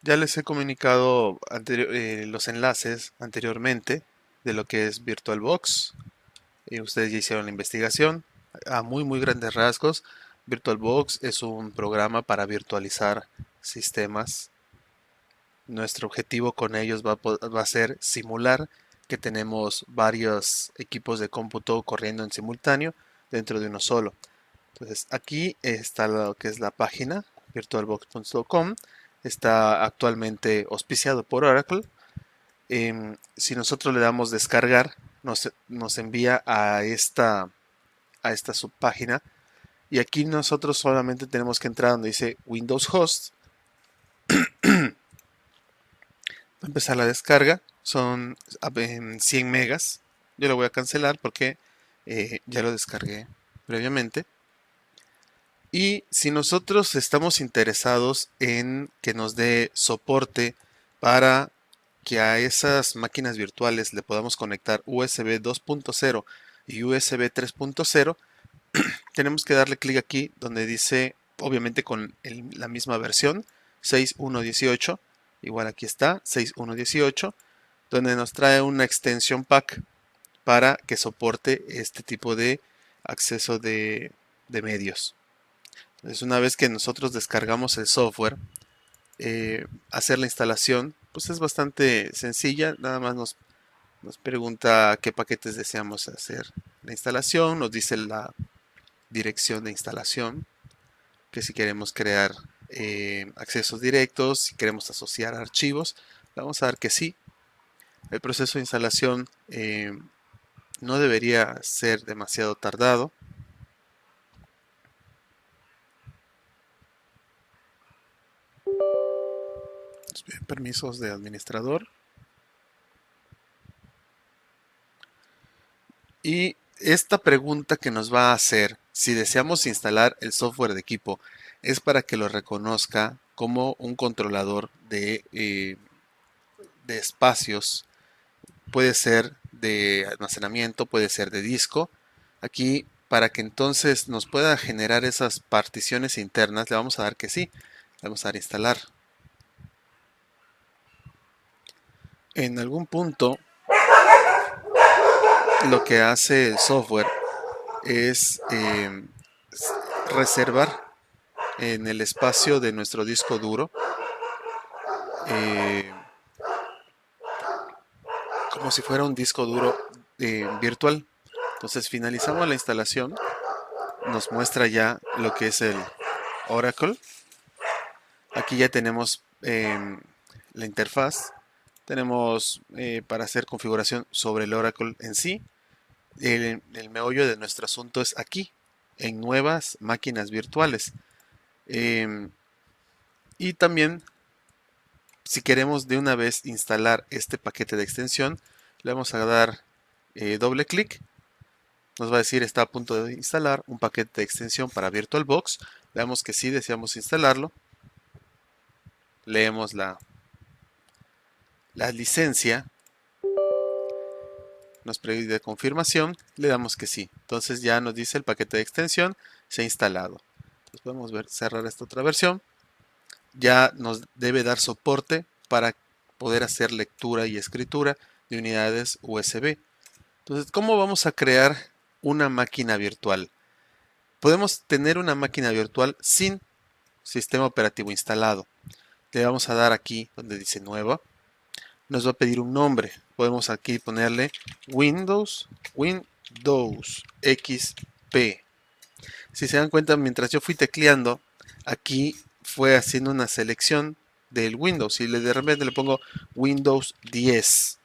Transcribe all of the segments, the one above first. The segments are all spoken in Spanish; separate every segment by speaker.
Speaker 1: Ya les he comunicado los enlaces anteriormente de lo que es VirtualBox. Ustedes ya hicieron la investigación. A muy grandes rasgos, VirtualBox es un programa para virtualizar sistemas. Nuestro objetivo con ellos va a ser simular que tenemos varios equipos de cómputo corriendo en simultáneo dentro de uno solo. Entonces aquí está lo que es la página virtualbox.com. Está actualmente auspiciado por Oracle. Si nosotros le damos descargar, nos envía a esta subpágina. Y aquí nosotros solamente tenemos que entrar donde dice Windows Host. Va a empezar la descarga. Son 100 megas. Yo lo voy a cancelar porque ya lo descargué previamente. Y si nosotros estamos interesados en que nos dé soporte para que a esas máquinas virtuales le podamos conectar USB 2.0 y USB 3.0, tenemos que darle clic aquí donde dice, obviamente con la misma versión, 6.1.18, igual aquí está, 6.1.18, donde nos trae una extensión pack para que soporte este tipo de acceso de medios. Entonces, una vez que nosotros descargamos el software, hacer la instalación, pues es bastante sencilla. Nada más nos pregunta qué paquetes deseamos hacer la instalación, nos dice la dirección de instalación, que si queremos crear accesos directos, si queremos asociar archivos, le vamos a dar que sí. El proceso de instalación no debería ser demasiado tardado. Permisos de administrador. Y esta pregunta que nos va a hacer si deseamos instalar el software de equipo es para que lo reconozca como un controlador de espacios. Puede ser de almacenamiento, puede ser de disco. Aquí, para que entonces nos pueda generar esas particiones internas, le vamos a dar que sí. Le vamos a dar instalar. En algún punto, lo que hace el software es reservar en el espacio de nuestro disco duro eh, como si fuera un disco duro virtual. Entonces finalizamos la instalación, nos muestra ya lo que es el Oracle. Aquí ya tenemos la interfaz, tenemos para hacer configuración sobre el Oracle en sí. El meollo de nuestro asunto es aquí, en nuevas máquinas virtuales. Y también, si queremos de una vez instalar este paquete de extensión, le vamos a dar doble clic. Nos va a decir está a punto de instalar un paquete de extensión para VirtualBox. Le damos que sí deseamos instalarlo. Leemos la licencia. Nos pide confirmación. Le damos que sí. Entonces ya nos dice el paquete de extensión se ha instalado. Entonces podemos cerrar esta otra versión. Ya nos debe dar soporte para poder hacer lectura y escritura de unidades USB. Entonces, ¿cómo vamos a crear una máquina virtual? Podemos tener una máquina virtual sin sistema operativo instalado. Le vamos a dar aquí donde dice nueva. Nos va a pedir un nombre. Podemos aquí ponerle Windows XP. Si se dan cuenta, mientras yo fui tecleando, aquí fue haciendo una selección del Windows y de repente le pongo Windows 10.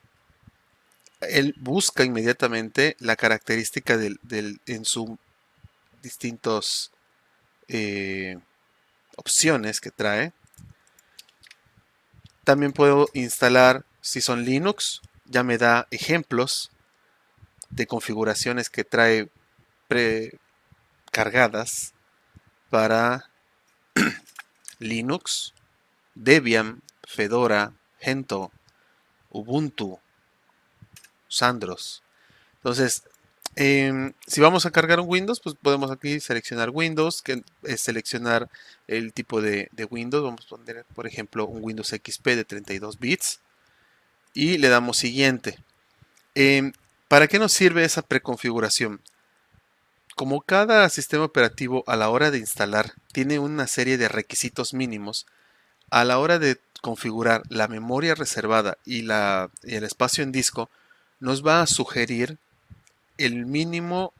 Speaker 1: Él busca inmediatamente la característica en sus distintos opciones que trae. También puedo instalar, si son Linux, ya me da ejemplos de configuraciones que trae precargadas para Linux, Debian, Fedora, Gentoo, Ubuntu, Sandros. Entonces, Si vamos a cargar un Windows, pues podemos aquí seleccionar Windows, que es seleccionar el tipo de Windows. Vamos a poner, por ejemplo, un Windows XP de 32 bits y le damos siguiente. ¿Para qué nos sirve esa preconfiguración? Como cada sistema operativo a la hora de instalar tiene una serie de requisitos mínimos, a la hora de configurar la memoria reservada y el espacio en disco, nos va a sugerir el mínimo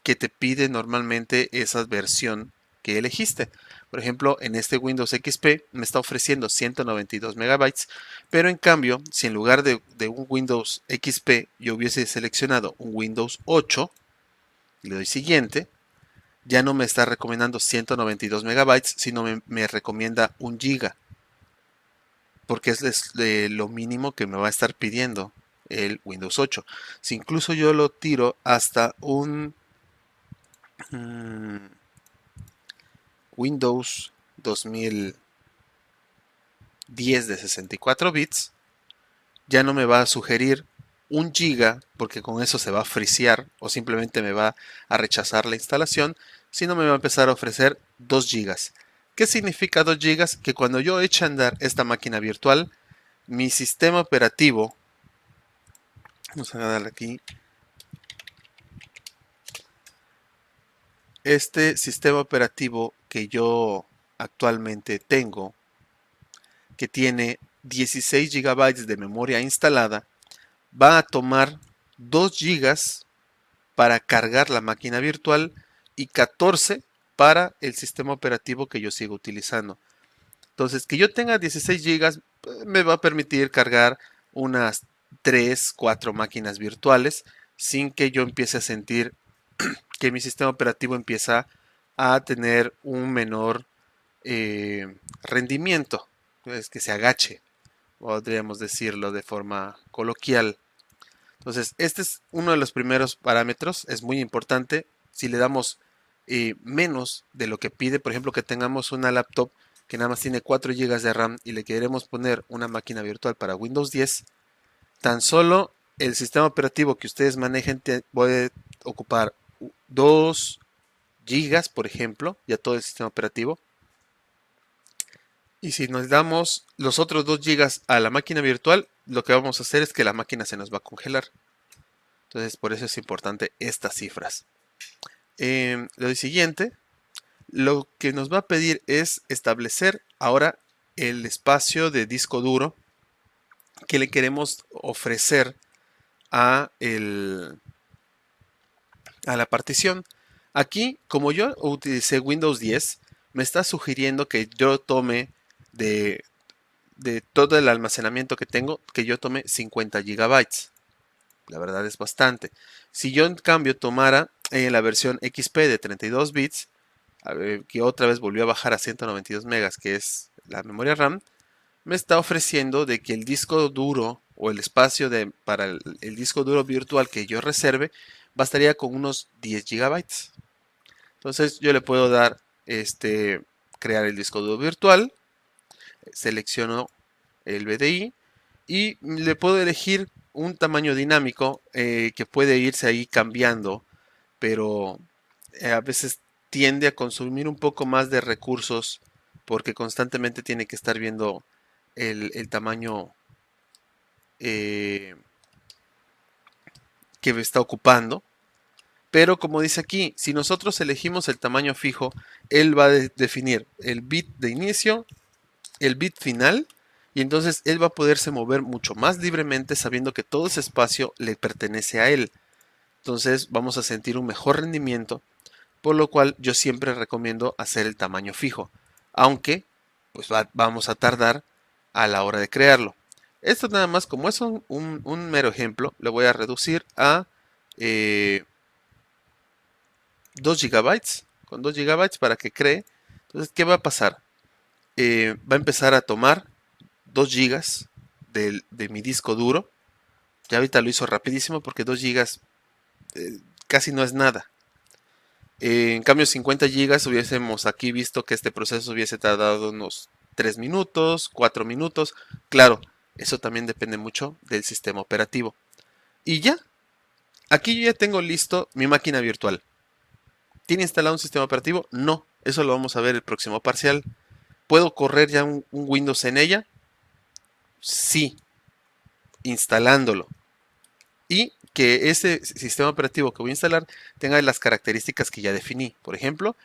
Speaker 1: que te pide normalmente esa versión que elegiste. Por ejemplo, en este Windows XP me está ofreciendo 192 megabytes, pero en cambio, si en lugar de un Windows XP yo hubiese seleccionado un Windows 8, le doy siguiente, ya no me está recomendando 192 megabytes, sino me recomienda 1 giga, porque es lo mínimo que me va a estar pidiendo el Windows 8. Si incluso yo lo tiro hasta un Windows 2010 de 64 bits, ya no me va a sugerir 1 giga, porque con eso se va a frisear o simplemente me va a rechazar la instalación, sino me va a empezar a ofrecer 2 gigas. ¿Qué significa 2 gigas? Que cuando yo eche a andar esta máquina virtual, mi sistema operativo, vamos a darle aquí, este sistema operativo que yo actualmente tengo, que tiene 16 gigabytes de memoria instalada, va a tomar 2 gigas para cargar la máquina virtual y 14 para el sistema operativo que yo sigo utilizando. Entonces, que yo tenga 16 gigas me va a permitir cargar unas 3, 4 máquinas virtuales sin que yo empiece a sentir que mi sistema operativo empieza a tener un menor rendimiento, es que se agache, podríamos decirlo de forma coloquial. Entonces, este es uno de los primeros parámetros, es muy importante. Si le damos menos de lo que pide, por ejemplo, que tengamos una laptop que nada más tiene 4 gigas de RAM y le queremos poner una máquina virtual para Windows 10, tan solo el sistema operativo que ustedes manejen puede ocupar 2 gigas, por ejemplo, ya todo el sistema operativo. Y si nos damos los otros 2 gigas a la máquina virtual, lo que vamos a hacer es que la máquina se nos va a congelar. Entonces, por eso es importante estas cifras. Lo siguiente, lo que nos va a pedir es establecer ahora el espacio de disco duro que le queremos ofrecer a la partición. Aquí, como yo utilicé Windows 10, me está sugiriendo que yo tome de todo el almacenamiento que tengo, que yo tome 50 gigabytes. La verdad es bastante. Si yo en cambio tomara la versión XP de 32 bits, que otra vez volvió a bajar a 192 megas, que es la memoria RAM, me está ofreciendo de que el disco duro o el espacio para el disco duro virtual que yo reserve bastaría con unos 10 gigabytes. Entonces yo le puedo dar crear el disco duro virtual, selecciono el BDI y le puedo elegir un tamaño dinámico que puede irse ahí cambiando, pero a veces tiende a consumir un poco más de recursos porque constantemente tiene que estar viendo el tamaño que está ocupando. Pero como dice aquí, si nosotros elegimos el tamaño fijo, él va a definir el bit de inicio, el bit final, y entonces él va a poderse mover mucho más libremente sabiendo que todo ese espacio le pertenece a él. Entonces vamos a sentir un mejor rendimiento, por lo cual yo siempre recomiendo hacer el tamaño fijo, aunque pues vamos a tardar a la hora de crearlo. Esto nada más, como es un mero ejemplo, le voy a reducir a 2 gigabytes, con 2 gigabytes para que cree. Entonces, ¿qué va a pasar? Va a empezar a tomar 2 gigas de mi disco duro. Ya ahorita lo hizo rapidísimo porque 2 gigas casi no es nada. En cambio, 50 gigas hubiésemos aquí visto que este proceso hubiese tardado unos 3 minutos, 4 minutos. Claro, eso también depende mucho del sistema operativo. Y ya, Aquí yo ya tengo listo mi máquina virtual. ¿Tiene instalado un sistema operativo? No, eso lo vamos a ver el próximo parcial. ¿Puedo correr ya un Windows en ella? Sí, instalándolo. Y que ese sistema operativo que voy a instalar tenga las características que ya definí. Por ejemplo,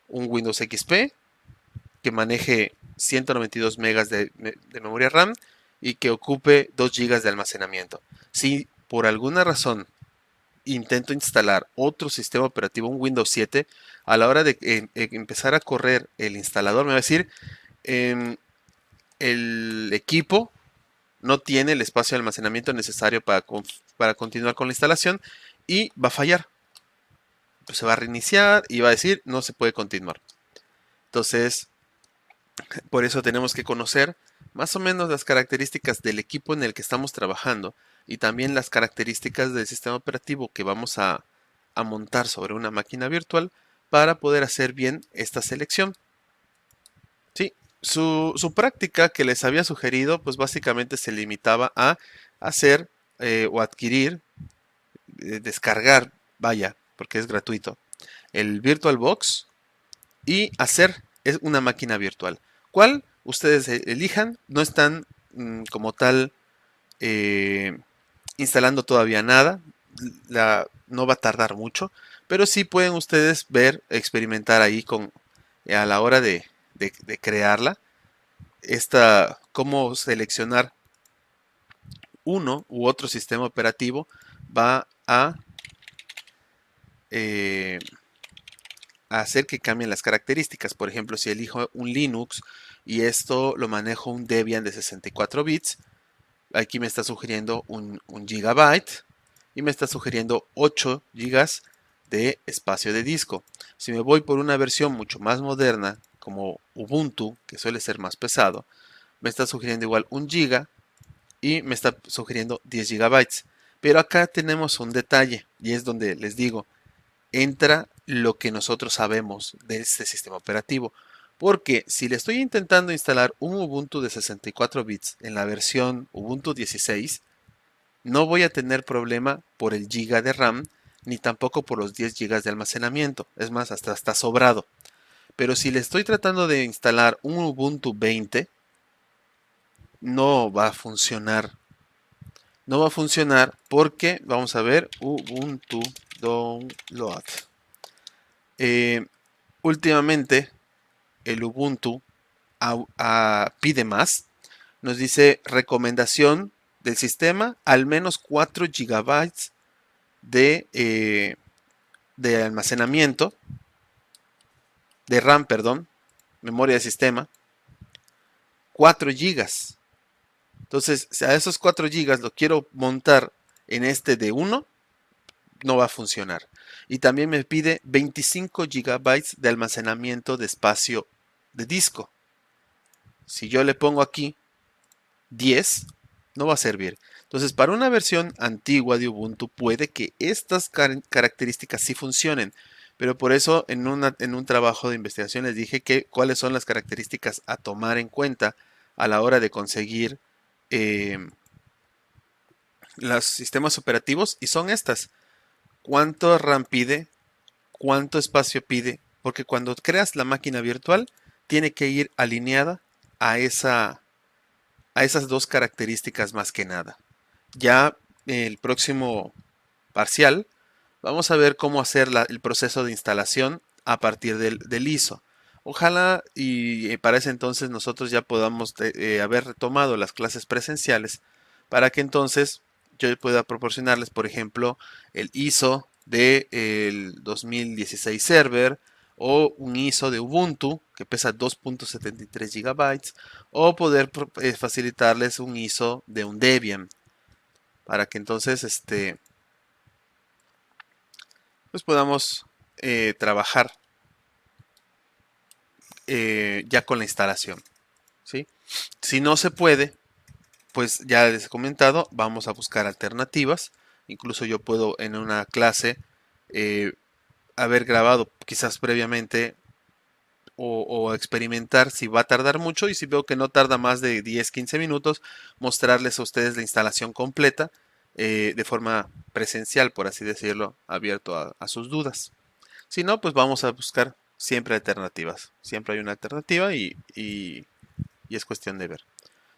Speaker 1: un Windows XP que maneje 192 megas de memoria RAM y que ocupe 2 gigas de almacenamiento. Si por alguna razón intento instalar otro sistema operativo, un Windows 7, a la hora de empezar a correr el instalador me va a decir el equipo no tiene el espacio de almacenamiento necesario para continuar con la instalación y va a fallar. Pues se va a reiniciar y va a decir no se puede continuar. Entonces, por eso tenemos que conocer más o menos las características del equipo en el que estamos trabajando y también las características del sistema operativo que vamos a montar sobre una máquina virtual para poder hacer bien esta selección. Sí, su práctica que les había sugerido, pues básicamente se limitaba a hacer o adquirir, descargar, vaya, porque es gratuito, el VirtualBox y hacer una máquina virtual. ¿Cuál? Ustedes elijan, no están como tal eh, instalando todavía nada, no va a tardar mucho, pero sí pueden ustedes ver, experimentar ahí a la hora de crearla cómo seleccionar uno u otro sistema operativo va eh, a hacer que cambien las características. Por ejemplo, si elijo un Linux y esto lo manejo un Debian de 64 bits, aquí me está sugiriendo un gigabyte y me está sugiriendo 8 gigas de espacio de disco. Si me voy por una versión mucho más moderna, como Ubuntu, que suele ser más pesado, me está sugiriendo igual 1 giga y me está sugiriendo 10 gigabytes. Pero acá tenemos un detalle y es donde les digo, entra lo que nosotros sabemos de este sistema operativo. Porque si le estoy intentando instalar un Ubuntu de 64 bits en la versión Ubuntu 16, no voy a tener problema por el giga de RAM ni tampoco por los 10 gigas de almacenamiento. Es más, hasta está sobrado. Pero si le estoy tratando de instalar un Ubuntu 20, no va a funcionar. No va a funcionar porque, vamos a ver, Ubuntu Download. Últimamente, el Ubuntu pide más. Nos dice recomendación del sistema, al menos 4 gigabytes de almacenamiento, de RAM, perdón, memoria de sistema, 4 gigas. Entonces, si a esos 4 gigas lo quiero montar en este de 1, no va a funcionar. Y también me pide 25 gigabytes de almacenamiento de espacio de disco. Si yo le pongo aquí 10, no va a servir. Entonces, para una versión antigua de Ubuntu puede que estas características sí funcionen, pero por eso en un trabajo de investigación les dije cuáles son las características a tomar en cuenta a la hora de conseguir eh, los sistemas operativos y son estas. ¿Cuánto RAM pide? ¿Cuánto espacio pide? Porque cuando creas la máquina virtual tiene que ir alineada a esas dos características más que nada. Ya el próximo parcial vamos a ver cómo hacer el proceso de instalación a partir del ISO. Ojalá y para ese entonces nosotros ya podamos haber retomado las clases presenciales para que entonces yo pueda proporcionarles, por ejemplo, el ISO del 2016 server o un ISO de Ubuntu que pesa 2.73 gigabytes o poder facilitarles un ISO de un Debian para que entonces pues podamos trabajar ya con la instalación, ¿sí? Si no se puede, pues ya les he comentado, vamos a buscar alternativas. Incluso yo puedo en una clase eh, haber grabado quizás previamente o experimentar si va a tardar mucho y si veo que no tarda más de 10-15 minutos, mostrarles a ustedes la instalación completa de forma presencial, por así decirlo, abierto a sus dudas. Si no, pues vamos a buscar siempre alternativas. Siempre hay una alternativa y es cuestión de ver.